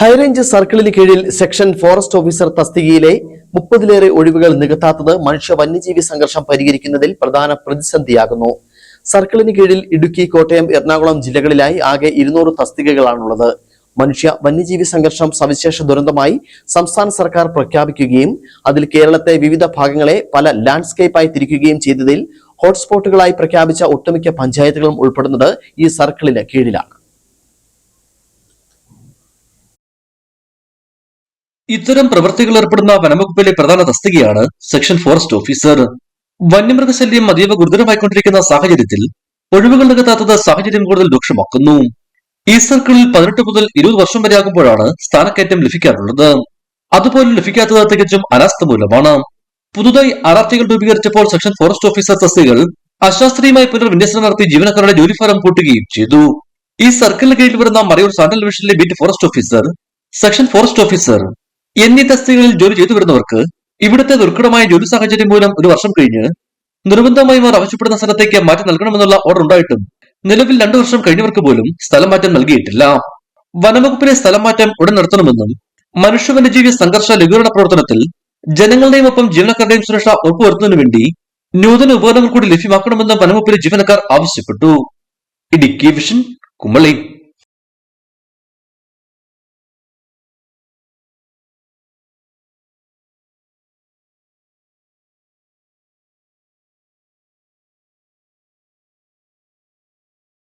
High range സർക്കിളിന് കീഴിൽ section forest officer തസ്തികയിലെ 30-ലേറെ ഒഴിവുകൾ നികത്താത്തത് മനുഷ്യ വന്യജീവി സംഘർഷം പരിഹരിക്കുന്നതിൽ പ്രധാന പ്രതിസന്ധിയാകുന്നു. സർക്കിളിന് കീഴിൽ ഇടുക്കി, കോട്ടയം, എറണാകുളം ജില്ലകളിലായി ആകെ 200 തസ്തികകളാണുള്ളത്. മനുഷ്യ വന്യജീവി സംഘർഷം സവിശേഷ ദുരന്തമായി സംസ്ഥാന സർക്കാർ പ്രഖ്യാപിക്കുകയും അതിൽ കേരളത്തെ വിവിധ ഭാഗങ്ങളെ പല ലാൻഡ്സ്കേപ്പായി തിരിക്കുകയും ചെയ്തതിൽ ഹോട്ട്സ്പോട്ടുകളായി പ്രഖ്യാപിച്ച ഒട്ടുമിക്ക പഞ്ചായത്തുകളും ഉൾപ്പെടുന്നത് ഈ സർക്കിളിന് കീഴിലാണ്. ഇത്തരം പ്രവൃത്തികൾ ഏർപ്പെടുന്ന വനംവകുപ്പിലെ പ്രധാന തസ്തികയാണ് സെക്ഷൻ ഫോറസ്റ്റ് ഓഫീസർ. വന്യമൃഗശല്യം അതീവ ഗുരുതരമായിക്കൊണ്ടിരിക്കുന്ന സാഹചര്യത്തിൽ ഒഴിവുകൾ നികത്താത്തത് സാഹചര്യം കൂടുതൽ രൂക്ഷമാക്കുന്നു. ഈ സർക്കിളിൽ 18 മുതൽ 20 വർഷം വരെ ആകുമ്പോഴാണ് സ്ഥാനക്കയറ്റം ലഭിക്കാറുള്ളത്. അതുപോലെ ലഭിക്കാത്തത് തികച്ചും അനാസ്ഥ മൂലമാണ്. പുതുതായി RRTകൾ രൂപീകരിച്ചപ്പോൾ സെക്ഷൻ ഫോറസ്റ്റ് ഓഫീസർ തസ്തികകൾ അശാസ്ത്രീയമായി പുനർവിന്യസനം നടത്തി ജീവനക്കാരുടെ ജോലിഭാരം കൂട്ടുകയും ചെയ്തു. ഈ സർക്കിളിന് കീഴിൽ വരുന്ന മറയൂർ സാന്റൽ ഡിവിഷനിലെ beat forest officer, section forest officer എന്നീ തസ്തികകളിൽ ജോലി ചെയ്തു വരുന്നവർക്ക് ഇവിടുത്തെ ദുർഘടമായ ജോലി സാഹചര്യം മൂലം 1 വർഷം കഴിഞ്ഞ് നിർബന്ധമായും അവർ ആവശ്യപ്പെടുന്ന സ്ഥലത്തേക്ക് മാറ്റി നൽകണമെന്നുള്ള ഓർഡർ ഉണ്ടായിട്ടും നിലവിൽ 2 വർഷം കഴിഞ്ഞവർക്ക് പോലും സ്ഥലം മാറ്റം നൽകിയിട്ടില്ല. വനംവകുപ്പിലെ സ്ഥലം മാറ്റം ഉടൻ നടത്തണമെന്നും മനുഷ്യ വന്യജീവി സംഘർഷ ലഘൂകരണ പ്രവർത്തനത്തിൽ ജനങ്ങളുടെയും ഒപ്പം ജീവനക്കാരുടെയും സുരക്ഷ ഉറപ്പുവരുത്തുന്നതിനു വേണ്ടി നൂതന ഉപകരണങ്ങൾ കൂടി ലഭ്യമാക്കണമെന്നും വനംവകുപ്പിലെ ജീവനക്കാർ ആവശ്യപ്പെട്ടു. ഇടുക്കി വിഷൻ, കുമളി.